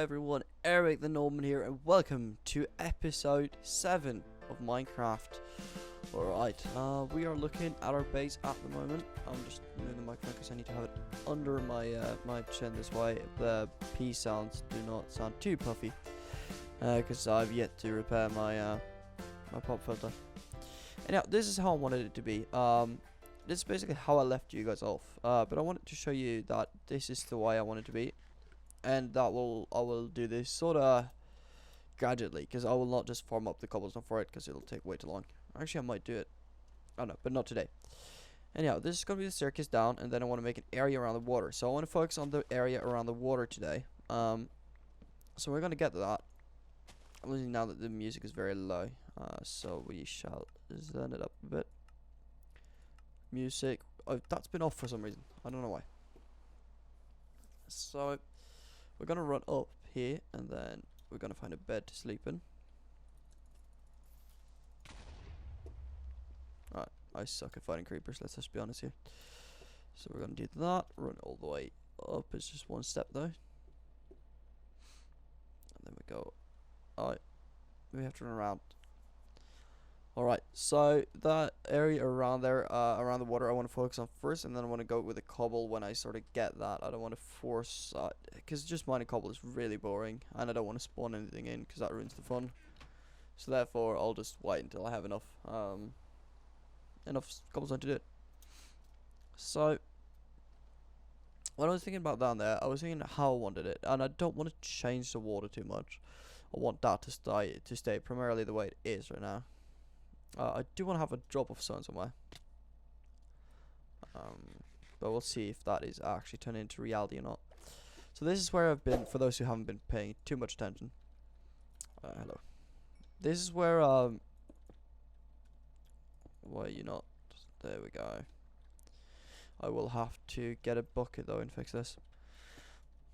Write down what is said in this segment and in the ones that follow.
everyone, Eric the Norman here, and welcome to episode 7 of Minecraft. Alright, we are looking at our base at the moment. I'm just moving the microphone because I need to have it under my my chin this way. The P sounds do not sound too puffy, because I've yet to repair my my pop filter. Anyhow, this is how I wanted it to be. This is basically how I left you guys off, but I wanted to show you that this is the way I want it to be. And I will do this sort of gradually, because I will not just farm up the cobblestone for it, because it'll take way too long. Actually, I might do it. I don't know, but not today. Anyhow, this is going to be the staircase down, and then I want to make an area around the water. So I want to focus on the area around the water today. So we're going to get to that. Obviously, now that the music is very low, so we shall zen it up a bit. Music. Oh, that's been off for some reason. I don't know why. So we're gonna run up here, and then we're gonna find a bed to sleep in. Alright, I suck at fighting creepers, let's just be honest here. So we're gonna do that, run all the way up, it's just one step though. And then we go, alright, we have to run around. Alright, so that area around there, around the water, I want to focus on first, and then I want to go with a cobble when I sort of get that. I don't want to force, because just mining cobble is really boring, and I don't want to spawn anything in, because that ruins the fun. So therefore, I'll just wait until I have enough cobblestone to do it. So, when I was thinking about down there, I was thinking how I wanted it, and I don't want to change the water too much. I want that to stay primarily the way it is right now. I do want to have a drop of stone somewhere, but we'll see if that is actually turning into reality or not. So this is where I've been, for those who haven't been paying too much attention. Hello. This is where, why are you not? There we go. I will have to get a bucket though and fix this.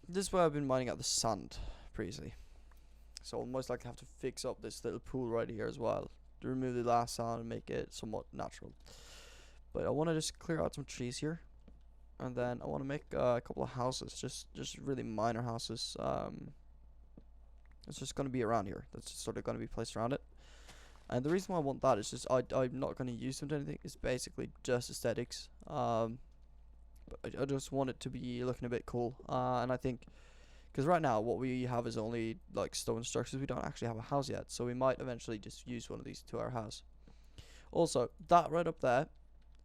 This is where I've been mining out the sand previously. So I'll most likely have to fix up this little pool right here as well, to remove the last sand and make it somewhat natural. But I want to just clear out some trees here, and then I want to make a couple of houses, just really minor houses. It's just going to be around here. That's just sort of going to be placed around it. And the reason why I want that is just I'm not going to use them to anything. It's basically just aesthetics. But I just want it to be looking a bit cool. And I think, because right now what we have is only like stone structures, we don't actually have a house yet, so we might eventually just use one of these to our house. Also, that right up there,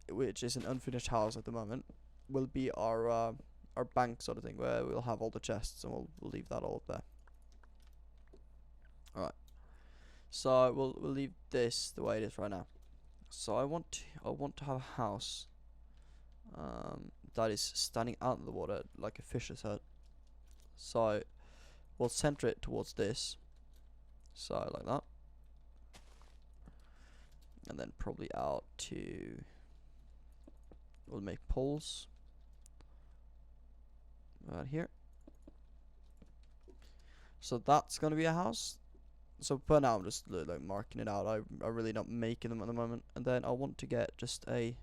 which is an unfinished house at the moment, will be our bank sort of thing, where we'll have all the chests, and we'll leave that all up there. Alright, so we'll leave this the way it is right now. So I want to have a house that is standing out in the water like a fish's hut. So we'll center it towards this, so like that, and then probably out to, we'll make poles right here. So that's gonna be a house. So for now I'm just like marking it out. I'm really not making them at the moment. And then I want to get just a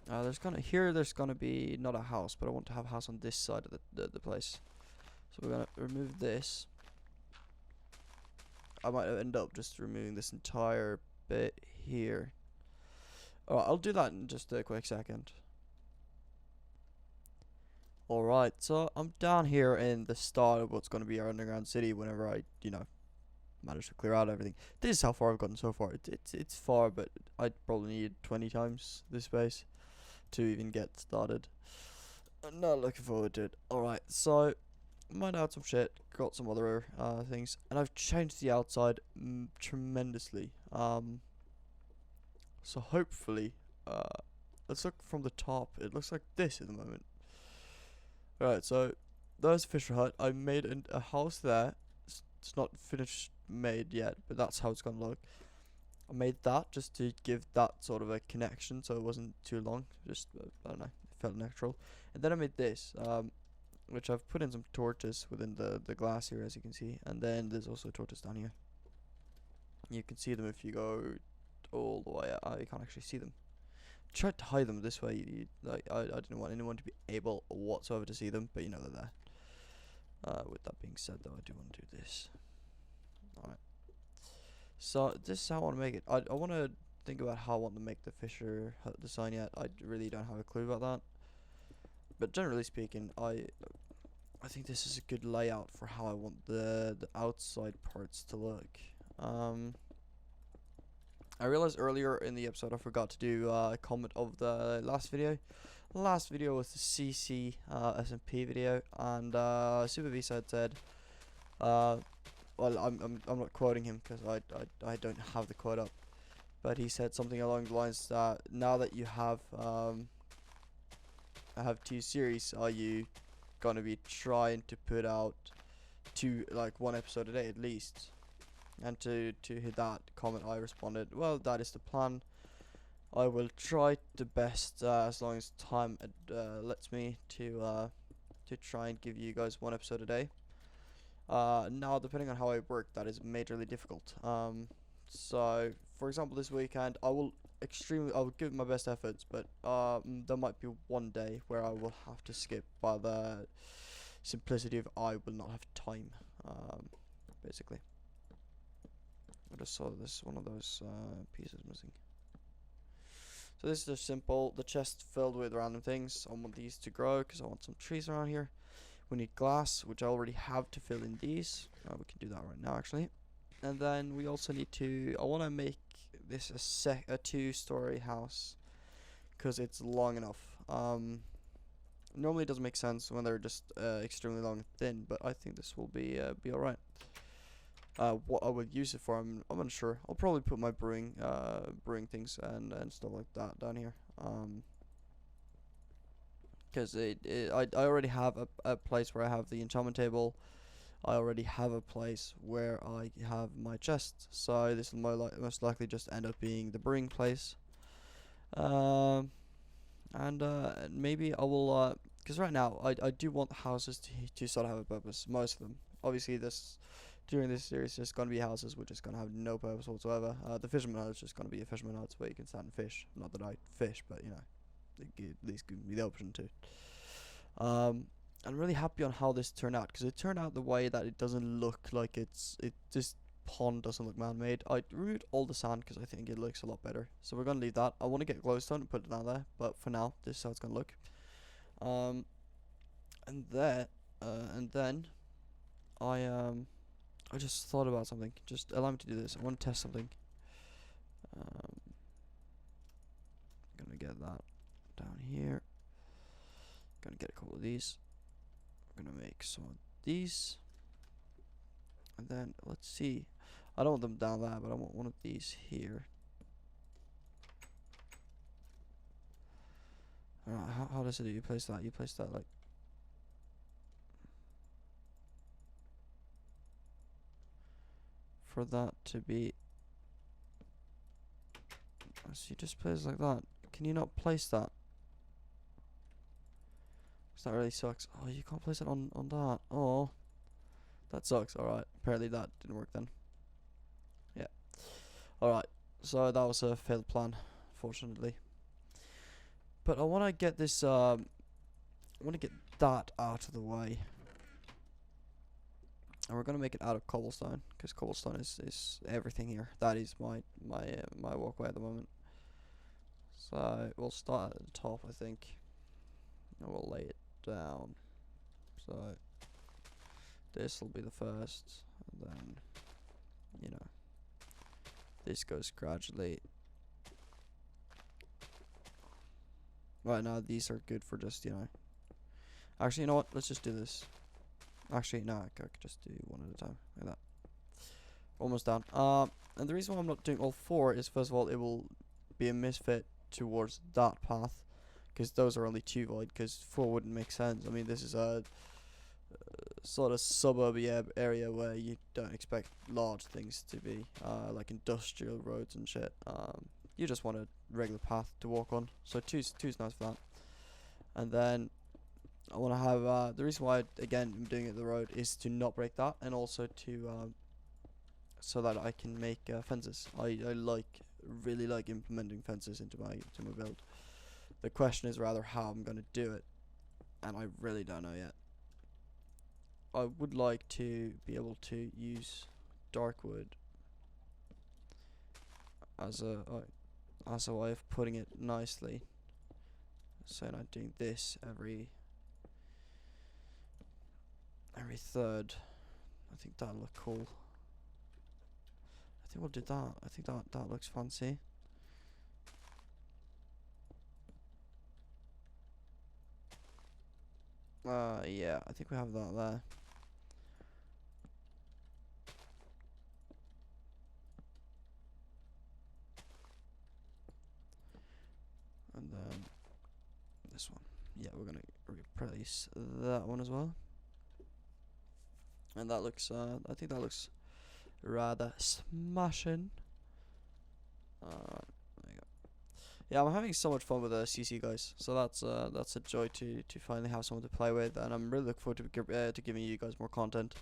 there's gonna be not a house, but I want to have a house on this side of the place. So we're gonna remove this. I might end up just removing this entire bit here. Alright, I'll do that in just a quick second. Alright, so I'm down here in the start of what's gonna be our underground city whenever I, manage to clear out everything. This is how far I've gotten so far. It's far, but I'd probably need 20 times this space to even get started. I'm not looking forward to it. Alright, so mined out some shit, got some other things, and I've changed the outside tremendously. So hopefully, let's look from the top. It looks like this at the moment. Alright, so there's a fisher hut. I made a house there. It's not finished made yet, but that's how it's gonna look. I made that just to give that sort of a connection, so it wasn't too long. Just I don't know, it felt natural. And then I made this, which I've put in some torches within the glass here, as you can see. And then there's also torches down here. You can see them if you go all the way out. You can't actually see them. Tried to hide them this way. I didn't want anyone to be able whatsoever to see them, but you know they're there. With that being said, though, I do want to do this. Alright. So, this is how I want to make it. I want to think about how I want to make the Fisher hut design yet. I really don't have a clue about that. But generally speaking, I think this is a good layout for how I want the outside parts to look. I realized earlier in the episode I forgot to do a comment of the last video. The last video was the CC SMP video, and Super V said, well, I'm not quoting him because I don't have the quote up, but he said something along the lines that now that you have two series, are you gonna be trying to put out one episode a day at least? And to hit that comment, I responded, well, that is the plan. I will try the best as long as time lets me to try and give you guys one episode a day. Now, depending on how I work, that is majorly difficult. So, for example, this weekend, I will give my best efforts, but there might be one day where I will have to skip by the simplicity of I will not have time, basically. I just saw this one of those pieces missing. So this is just simple. The chest filled with random things. I want these to grow because I want some trees around here. We need glass, which I already have to fill in these. We can do that right now, actually. And then we also need to. I want to make this a two-story house because it's long enough. Normally it doesn't make sense when they're just extremely long and thin, but I think this will be alright. What I would use it for, I'm unsure. I'll probably put my brewing things and stuff like that down here. Because I already have a place where I have the enchantment table. I already have a place where I have my chest. So this will most likely just end up being the brewing place. And maybe I will, because right now I do want houses to sort of have a purpose. Most of them, obviously, during this series, there's gonna be houses which is gonna have no purpose whatsoever. The fisherman hut is just gonna be a fisherman hut where you can stand and fish. Not that I fish, but you know, at least give me the option to. I'm really happy on how this turned out because it turned out the way that it doesn't look like this pond doesn't look man-made. I removed all the sand because I think it looks a lot better. So we're gonna leave that. I want to get glowstone and put it down there, but for now, this is how it's gonna look. And then I just thought about something. Just allow me to do this. I want to test something. Gonna get that down here. Gonna get a couple of these. We're gonna make some of these. And then, let's see. I don't want them down there, but I want one of these here. Alright, how does it do? You place that like... For that to be... So you just place like that. Can you not place that? That really sucks. Oh, you can't place it on that. Oh, that sucks. Alright, apparently that didn't work then. Yeah. Alright, so that was a failed plan, fortunately. But I want to get this, I want to get that out of the way. And we're going to make it out of cobblestone, because cobblestone is everything here. That is my walkway at the moment. So, we'll start at the top, I think. And we'll lay it down. So this will be the first, and then you know this goes gradually. Right now these are good for just actually, you know what, let's just do this. Actually no, I could just do one at a time like that. Almost done. And the reason why I'm not doing all four is, first of all, it will be a misfit towards that path, because those are only 2 void, because 4 wouldn't make sense. I mean, this is a sort of suburban area where you don't expect large things to be, like industrial roads and shit. You just want a regular path to walk on, so two's nice for that. And then I want to have, the reason why, again, I'm doing it the road is to not break that, and also to, so that I can make fences. I really like implementing fences into my build. The question is rather how I'm going to do it, and I really don't know yet. I would like to be able to use dark wood as a way of putting it nicely. So not doing this every third. I think that'll look cool. I think we'll do that. I think that looks fancy. Yeah, I think we have that there. And then this one. Yeah, we're gonna replace that one as well. And that looks, I think that looks rather smashing. There you go. Yeah, I'm having so much fun with the CC guys. So that's a joy to finally have someone to play with, and I'm really looking forward to giving you guys more content.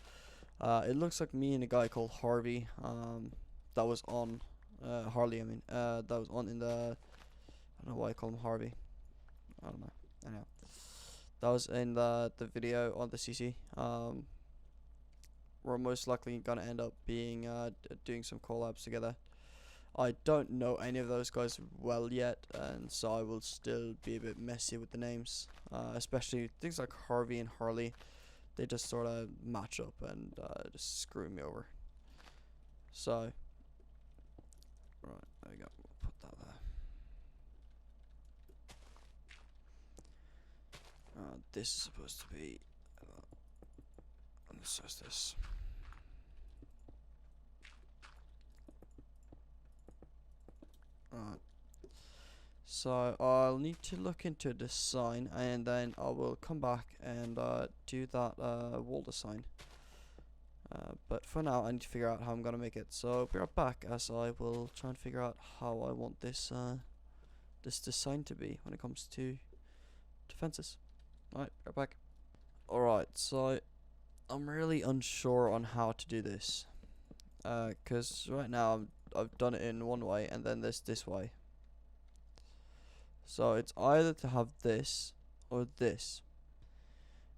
It looks like me and a guy called Harvey, that was on, Harley. I mean, that was on in the. I don't know why I call him Harvey. I don't know. Anyhow, that was in the video on the CC. We're most likely gonna end up being doing some collabs together. I don't know any of those guys well yet, and so I will still be a bit messy with the names, especially things like Harvey and Harley. They just sort of match up and just screw me over. So, right, there we go. We'll put that there. This is supposed to be, and this is this. Right. So I'll need to look into a design, and then I will come back and do that wall design. But for now, I need to figure out how I'm gonna make it. So I'll be right back as I will try and figure out how I want this this design to be when it comes to fences. Alright, right back. Alright, so I'm really unsure on how to do this. Cause right now I've done it in one way and then this way. So it's either to have this or this.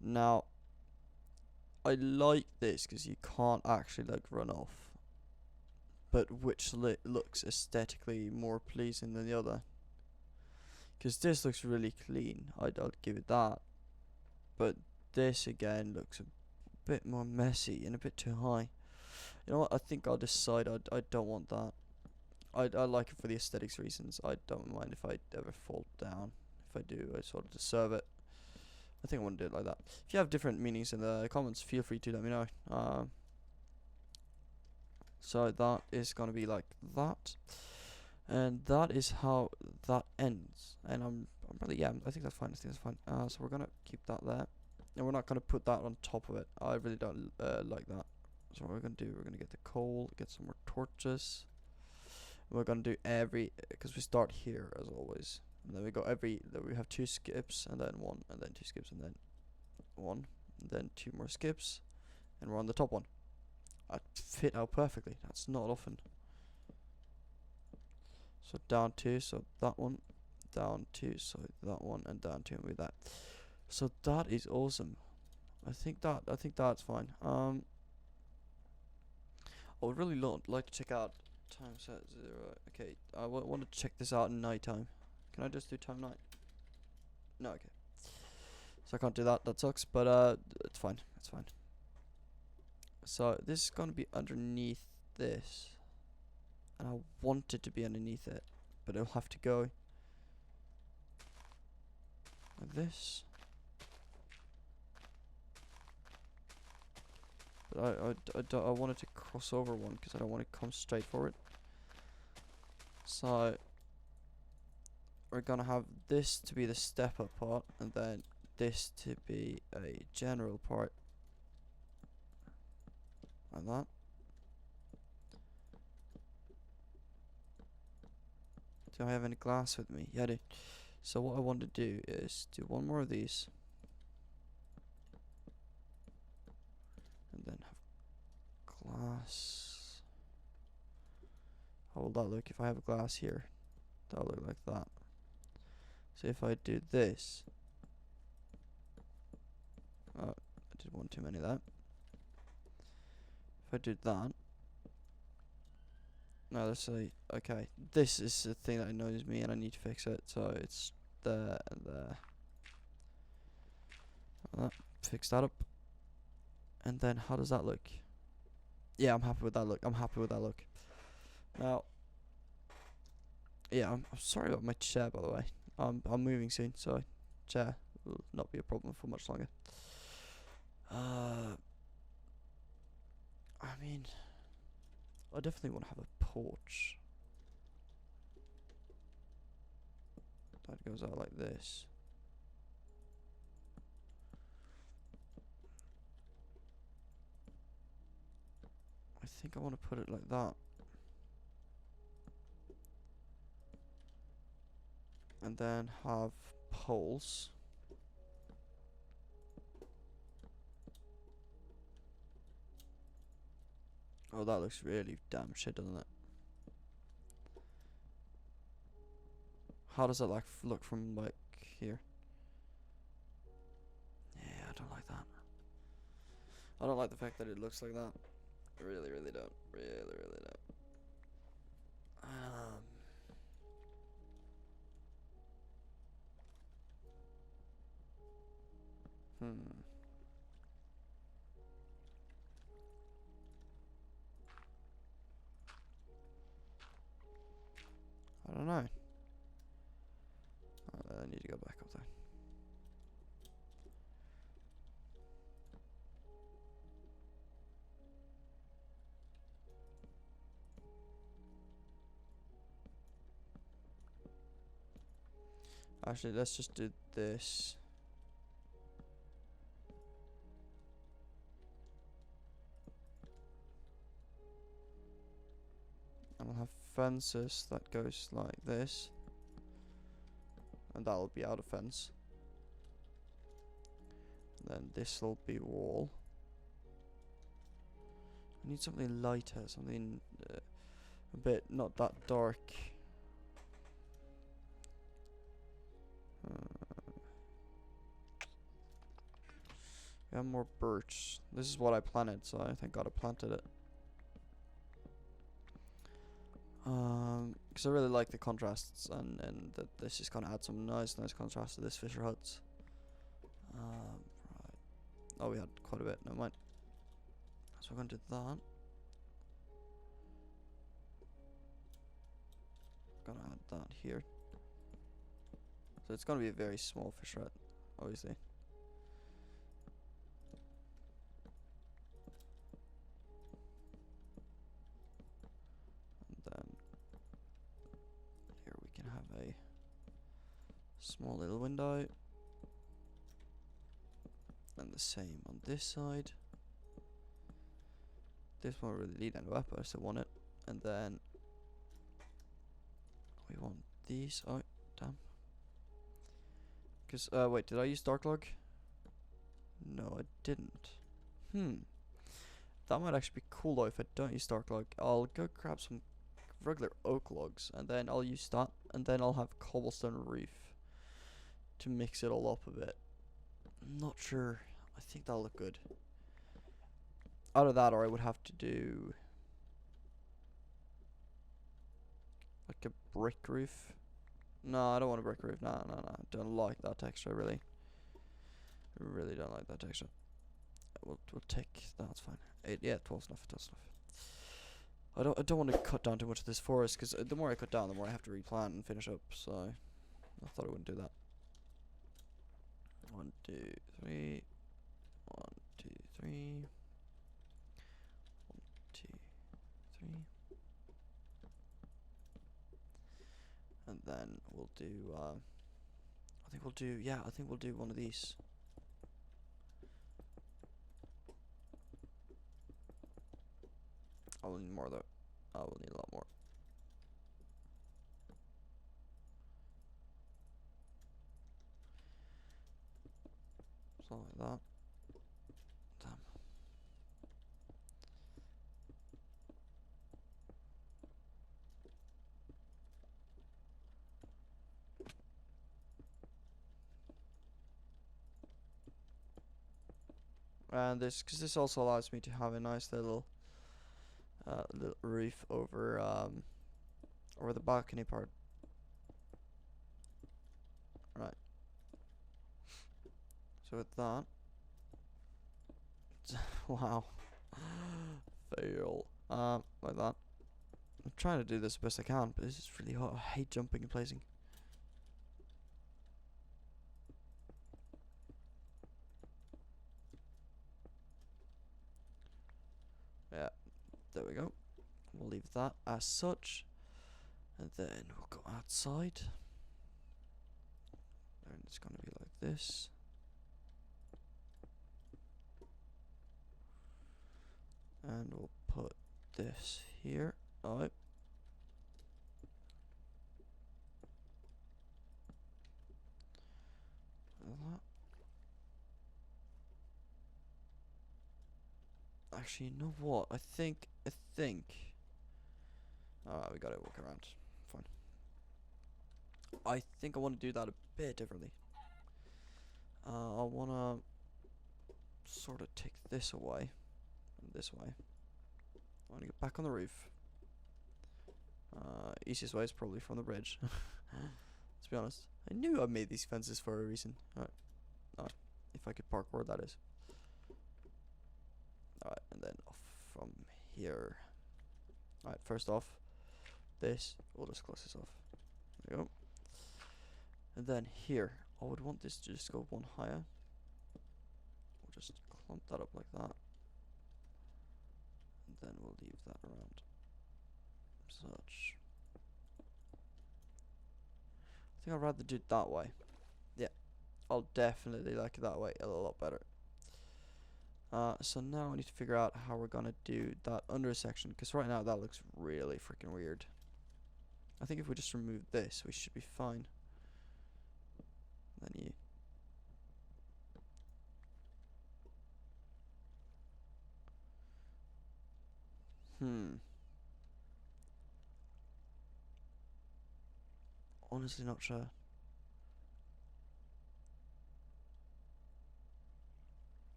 Now, I like this because you can't actually like run off, but which looks aesthetically more pleasing than the other. Because this looks really clean, I'd give it that. But this again looks a bit more messy and a bit too high. You know what? I think I'll decide I don't want that. I like it for the aesthetics reasons. I don't mind if I ever fall down. If I do, I sort of deserve it. I think I want to do it like that. If you have different meanings in the comments, feel free to let me know. So that is gonna be like that, and that is how that ends. And I'm really, yeah, I think that's fine. I think that's fine. So we're gonna keep that there, and we're not gonna put that on top of it. I really don't like that. So what we're gonna do, we're gonna get the coal, get some more torches. We're gonna do because we start here as always, and then we go then we have 2 skips, and then 1, and then 2 skips, and then 1, and then 2 more skips, and we're on the top one. I fit out perfectly. That's not often. So down 2, so that one, down 2, so that one, and down 2, and with that. So that is awesome. I think that's fine. I would really like to check out time set 0. Okay, I want to check this out in nighttime. Can I just do time night? No, okay. So I can't do that. That sucks, but it's fine. It's fine. So this is gonna be underneath this, and I want it to be underneath it, but it'll have to go like this. But I want it to cross over one because I don't want it to come straight forward. So we're gonna have this to be the step up part, and then this to be a general part, like that. Do I have any glass with me? Yeah, I do. So what I want to do is do one more of these, and then have glass. How will that look if I have a glass here? That'll look like that. So if I do this, I did didn't want too many of that. If I do that. Now let's see. Okay, this is the thing that annoys me and I need to fix it. So it's there and there. Fix that up. And then how does that look? Yeah, I'm happy with that look. I'm happy with that look. Now, yeah, I'm sorry about my chair, by the way. I'm moving soon, so chair will not be a problem for much longer. I mean, I definitely want to have a porch that goes out like this. I think I want to put it like that. And then have poles. Oh, that looks really damn shit, doesn't it? How does it like look from like here? Yeah, I don't like that. I don't like the fact that it looks like that. Really, really don't. Really, really don't. Hmm. I don't know. I need to go back up there. Actually, let's just do this. And we'll have fences that goes like this. And that'll be out of fence. And then this will be wall. I need something lighter, something a bit not that dark. We have more birch. This is what I planted, so I thank God I planted it. Because I really like the contrasts, and that this is gonna add some nice contrast to this Fisher Huts. Right. Oh, we had quite a bit. Never mind. So we're gonna do that. Gonna add that here. So it's gonna be a very small Fisher Hut, obviously. And then here we can have a small little window. And the same on this side. This won't really lead anywhere, but I still want it. And then we want these. Oh, damn. Because, wait, did I use dark log? No, I didn't. That might actually be cool though if I don't use dark log. I'll go grab some regular oak logs and then I'll use that, and then I'll have cobblestone roof to mix it all up a bit. I'm not sure. I think that'll look good. Either that or I would have to do like a brick roof. No, I don't want a brick roof. No. Don't like that texture really. Really don't like that texture. We'll take that's fine. 8, yeah, 12's enough. 12's enough. I don't want to cut down too much of this forest because the more I cut down, the more I have to replant and finish up. So I thought I wouldn't do that. 1, 2, 3. 1, 2, 3. 1, 2, 3. And then we'll do. I think we'll do. Yeah, I think we'll do one of these. I will need more though. I will need a lot more. Something like that. Damn. And because this also allows me to have a nice little roof over the balcony part. Right. So with that, wow, fail. Like that. I'm trying to do this the best I can, but this is really hard. I hate jumping and placing. Yeah, there we go. We'll leave that as such, and then we'll go outside. And it's gonna be like this. And we'll put this here. Alright. Actually, you know what? I think. Alright, we gotta walk around. Fine. I think I want to do that a bit differently. I wanna sort of take this away. And this way. I wanna get back on the roof. Easiest way is probably from the bridge. Let's be honest. I knew I made these fences for a reason. Alright. Alright. If I could parkour, that is. Alright, and then off from here. Alright, first off, this. We'll just close this off. There we go. And then here, I would want this to just go one higher. We'll just clump that up like that. And then we'll leave that around. Such. I think I'd rather do it that way. Yeah, I'll definitely like it that way a lot better. So now I need to figure out how we're gonna do that under section, because right now that looks really freaking weird. I think if we just remove this, we should be fine. Then you. Honestly not sure. I'm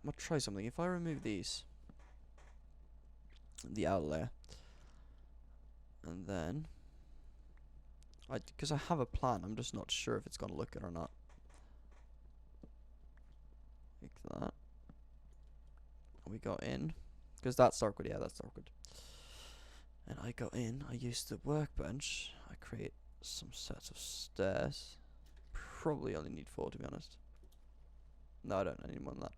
gonna try something. If I remove these, the outer layer, and then because I have a plan, I'm just not sure if it's gonna look good or not. Like that. We go in, because that's awkward. Yeah, that's awkward. And I go in. I use the workbench. I create some sets of stairs. Probably only need 4, to be honest. No, I don't. I need more than that.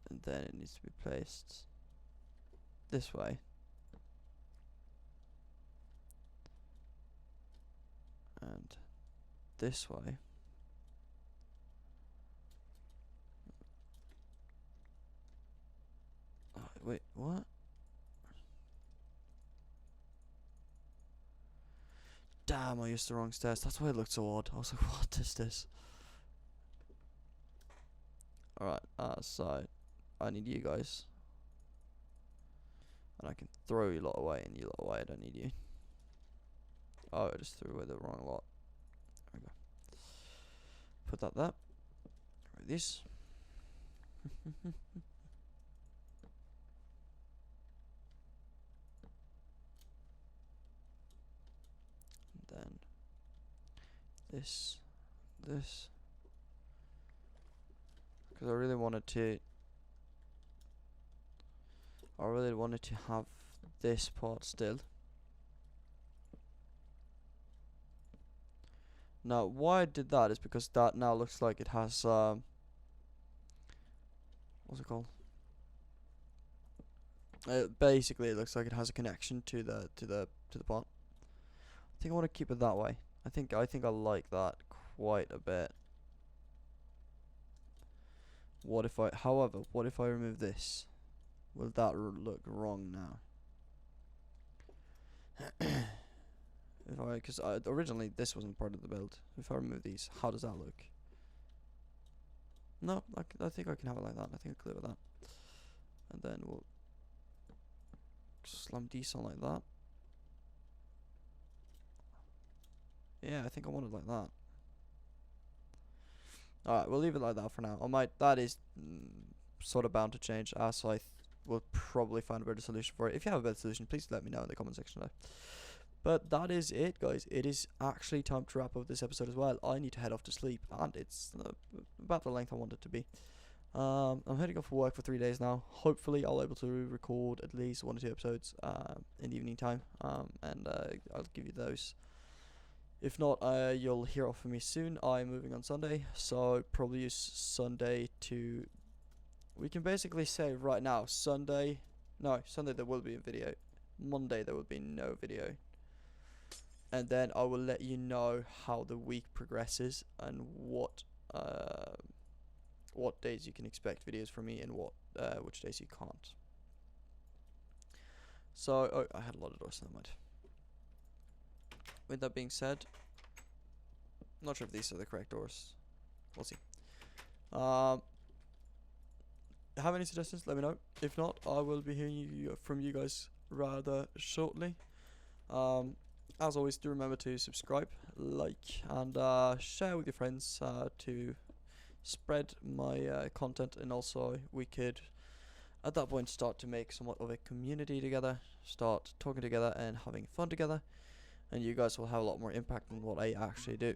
And then it needs to be placed this way. And this way. Oh, wait, what? Damn, I used the wrong stairs. That's why it looked so odd. I was like, what is this? Alright, so I need you guys. And I can throw you lot away, and you lot away. I don't need you. Oh, I just threw away the wrong lot. There we go. Put that there. Right, this. And then this. Because I really wanted to have this part still. Now, why I did that is because that now looks like it has what's it called? Basically, it looks like it has a connection to the pot. I think I want to keep it that way. I think I like that quite a bit. However, what if I remove this? Will that look wrong now? Because originally this wasn't part of the build. If I remove these, how does that look? No, I think I can have it like that. I think I'll clear with that. And then we'll slam these on like that. Yeah, I think I want it like that. Alright, we'll leave it like that for now. That is sort of bound to change, as I will probably find a better solution for it. If you have a better solution, please let me know in the comment section below. But that is it, guys. It is actually time to wrap up this episode as well. I need to head off to sleep, and it's about the length I want it to be. I'm heading off for work for 3 days now. Hopefully I'll be able to record at least 1 or 2 episodes in the evening time, and I'll give you those. If not, you'll hear off from me soon. I'm moving on Sunday, so probably use Sunday to... We can basically say right now, Sunday there will be a video. Monday there will be no video. And then I will let you know how the week progresses and what days you can expect videos from me and which days you can't. So, oh, I had a lot of doors, never mind. With that being said, I'm not sure if these are the correct doors. We'll see. Have any suggestions? Let me know. If not, I will be hearing from you guys rather shortly. As always, do remember to subscribe, like, and share with your friends to spread my content, and also we could at that point start to make somewhat of a community together, start talking together and having fun together, and you guys will have a lot more impact on what I actually do.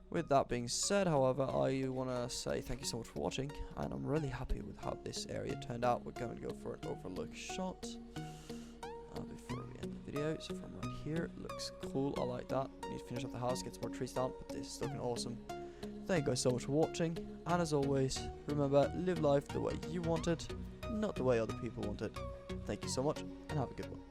With that being said, however, I want to say thank you so much for watching, and I'm really happy with how this area turned out. We're going to go for an overlook shot before we end the video. So from right here, it looks cool. I like that. Need to finish off the house, get some more trees down, but this is looking awesome. Thank you guys so much for watching, and as always, remember, live life the way you want it, not the way other people want it. Thank you so much, and have a good one.